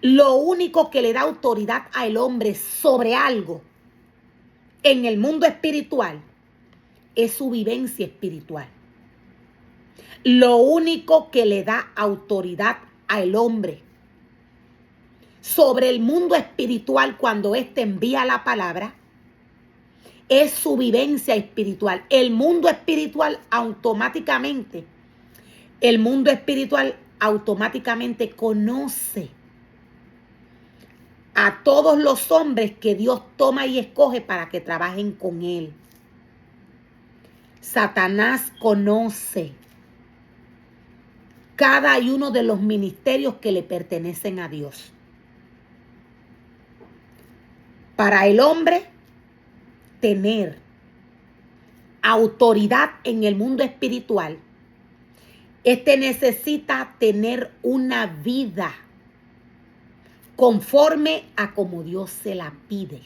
Lo único que le da autoridad al hombre sobre algo en el mundo espiritual es su vivencia espiritual. Lo único que le da autoridad al hombre sobre el mundo espiritual cuando éste envía la palabra es su vivencia espiritual. El mundo espiritual automáticamente conoce a todos los hombres que Dios toma y escoge para que trabajen con él. Satanás conoce cada uno de los ministerios que le pertenecen a Dios. Para el hombre, tener autoridad en el mundo espiritual, necesita tener una vida conforme a como Dios se la pide.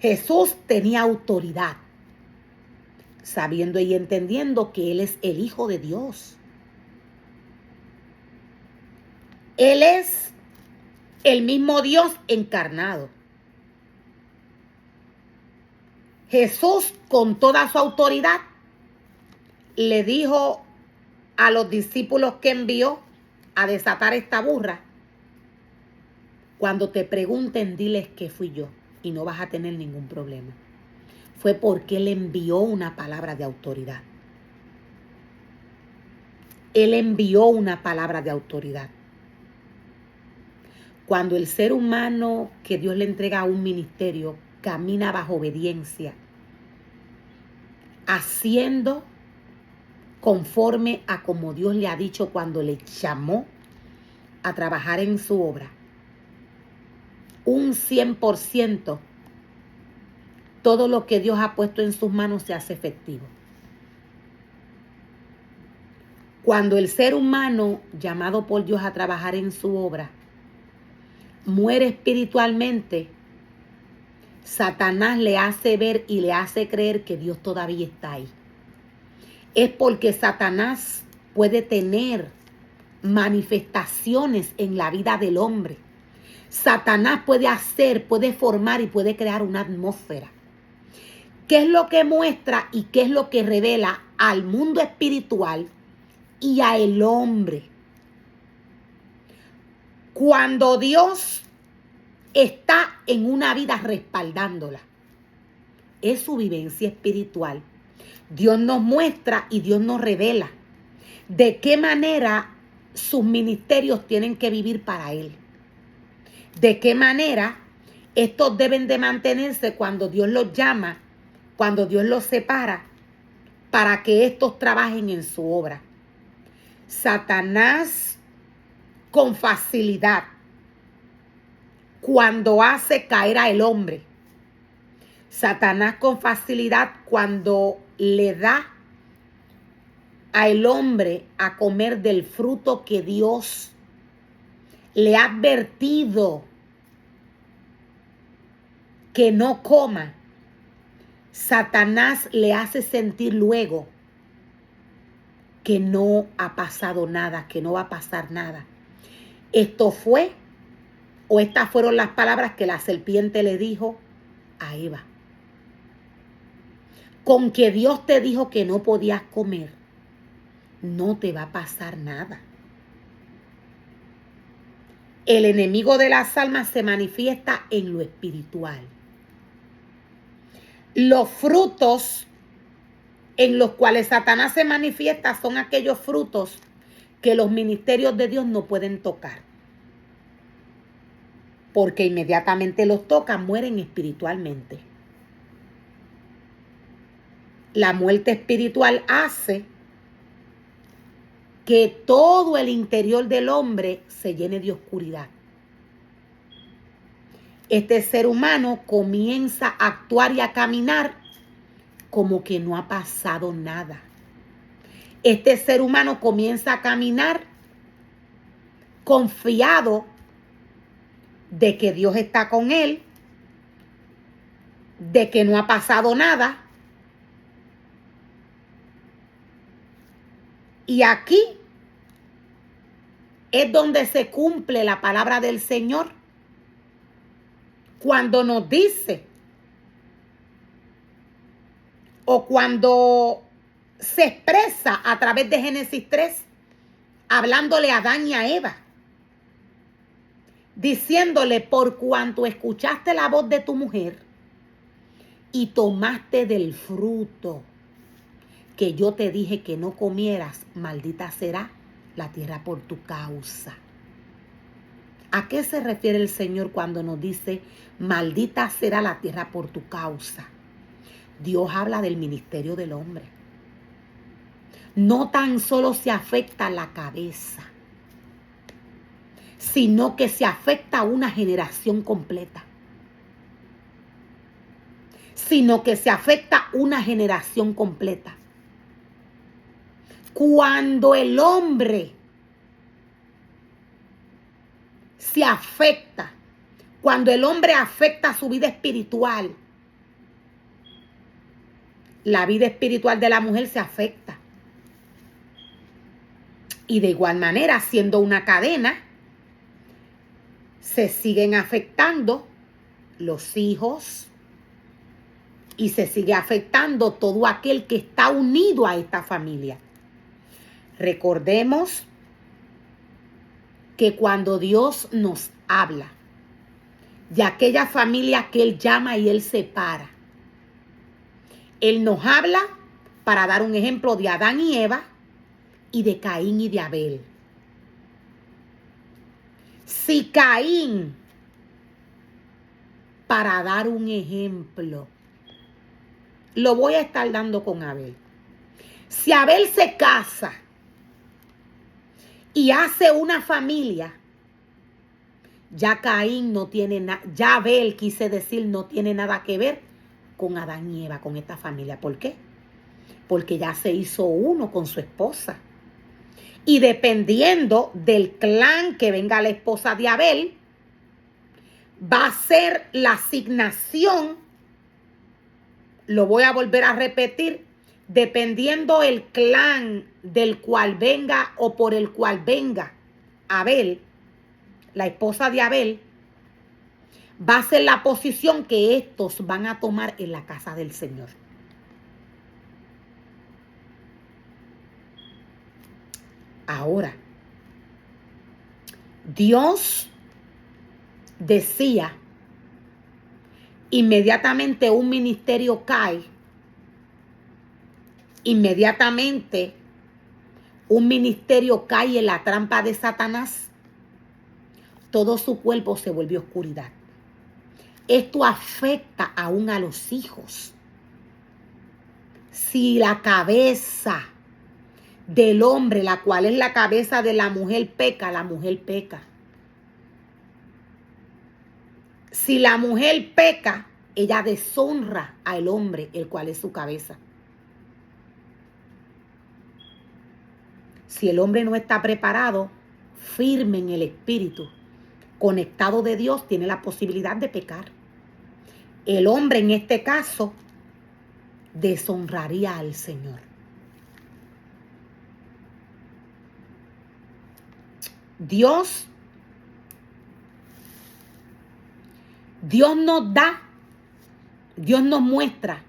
Jesús tenía autoridad, sabiendo y entendiendo que Él es el Hijo de Dios. Él es el mismo Dios encarnado. Jesús, con toda su autoridad, le dijo a los discípulos que envió a desatar esta burra: cuando te pregunten, diles que fui yo y no vas a tener ningún problema. Fue porque Él envió una palabra de autoridad. Él envió una palabra de autoridad. Cuando el ser humano que Dios le entrega a un ministerio camina bajo obediencia, haciendo conforme a como Dios le ha dicho cuando le llamó a trabajar en su obra, un 100%, todo lo que Dios ha puesto en sus manos se hace efectivo. Cuando el ser humano llamado por Dios a trabajar en su obra muere espiritualmente, Satanás le hace ver y le hace creer que Dios todavía está ahí. Es porque Satanás puede tener manifestaciones en la vida del hombre. Satanás puede formar y puede crear una atmósfera. ¿Qué es lo que muestra y qué es lo que revela al mundo espiritual y a el hombre? Cuando Dios está en una vida respaldándola, es su vivencia espiritual. Dios nos muestra y Dios nos revela de qué manera sus ministerios tienen que vivir para Él. De qué manera estos deben de mantenerse cuando Dios los llama, cuando Dios los separa, para que estos trabajen en su obra. Satanás, con facilidad, cuando hace caer al hombre, Satanás con facilidad cuando le da al hombre a comer del fruto que Dios le ha advertido que no coma, Satanás le hace sentir luego que no ha pasado nada, que no va a pasar nada. Esto fue, o estas fueron las palabras que la serpiente le dijo a Eva. Con que Dios te dijo que no podías comer, no te va a pasar nada. El enemigo de las almas se manifiesta en lo espiritual. Los frutos en los cuales Satanás se manifiesta son aquellos frutos que los ministerios de Dios no pueden tocar. Porque inmediatamente los tocan, mueren espiritualmente. La muerte espiritual hace que todo el interior del hombre se llene de oscuridad. Este ser humano comienza a actuar y a caminar como que no ha pasado nada. Este ser humano comienza a caminar confiado de que Dios está con él, de que no ha pasado nada. Y aquí es donde se cumple la palabra del Señor. Cuando nos dice, o cuando se expresa a través de Génesis 3, hablándole a Adán y a Eva, diciéndole: por cuanto escuchaste la voz de tu mujer y tomaste del fruto que yo te dije que no comieras, maldita será la tierra por tu causa. ¿A qué se refiere el Señor cuando nos dice maldita será la tierra por tu causa? Dios habla del ministerio del hombre. No tan solo se afecta la cabeza, sino que se afecta a una generación completa. Cuando el hombre se afecta, cuando el hombre afecta su vida espiritual, la vida espiritual de la mujer se afecta. Y de igual manera, siendo una cadena, se siguen afectando los hijos y se sigue afectando todo aquel que está unido a esta familia. Recordemos que cuando Dios nos habla de aquella familia que Él llama y Él separa, Él nos habla para dar un ejemplo de Adán y Eva y de Caín y de Abel. Si Caín, para dar un ejemplo, lo voy a estar dando con Abel. Si Abel se casa y hace una familia, ya Caín no tiene nada, ya Abel, quise decir, no tiene nada que ver con Adán y Eva, con esta familia. ¿Por qué? Porque ya se hizo uno con su esposa. Y dependiendo del clan que venga la esposa de Abel, va a ser la asignación, lo voy a volver a repetir, dependiendo el clan del cual venga o por el cual venga Abel, la esposa de Abel, va a ser la posición que estos van a tomar en la casa del Señor. Ahora, Dios decía, inmediatamente un ministerio cae, inmediatamente un ministerio cae en la trampa de Satanás, todo su cuerpo se vuelve oscuridad. Esto afecta aún a los hijos. Si la cabeza del hombre, la cual es la cabeza de la mujer, peca, la mujer peca. Si la mujer peca, ella deshonra al hombre, el cual es su cabeza. Si el hombre no está preparado, firme en el espíritu, conectado de Dios, tiene la posibilidad de pecar. El hombre en este caso deshonraría al Señor. Dios nos da, Dios nos muestra